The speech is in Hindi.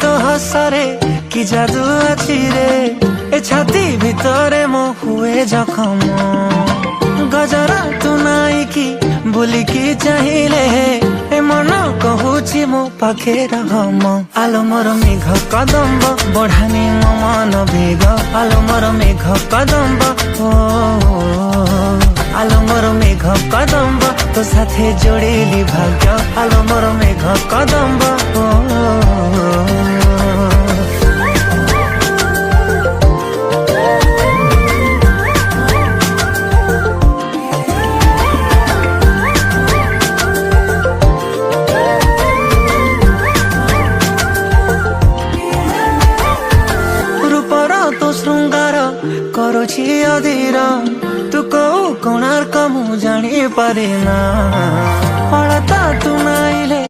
तो हसरे कि जादू अछि रे ए छाती भितरे मो हुए जखम गजरा तू नाई की बोली की चाहिए ए मन कहूची मो पाखे रहम आलो मोर मेघ कदम्ब बढ़ानी मो मन बेग आलो मोर मेघ कदम्ब ओ आलो मोर मेघ कदम्ब तो साथे जोड़ेली भाग्य आलो मोर मेघ कदम्ब ओ तो श्रृंगार करुछि अधीर तू कौ कोणार्क मु जानी पारे ना।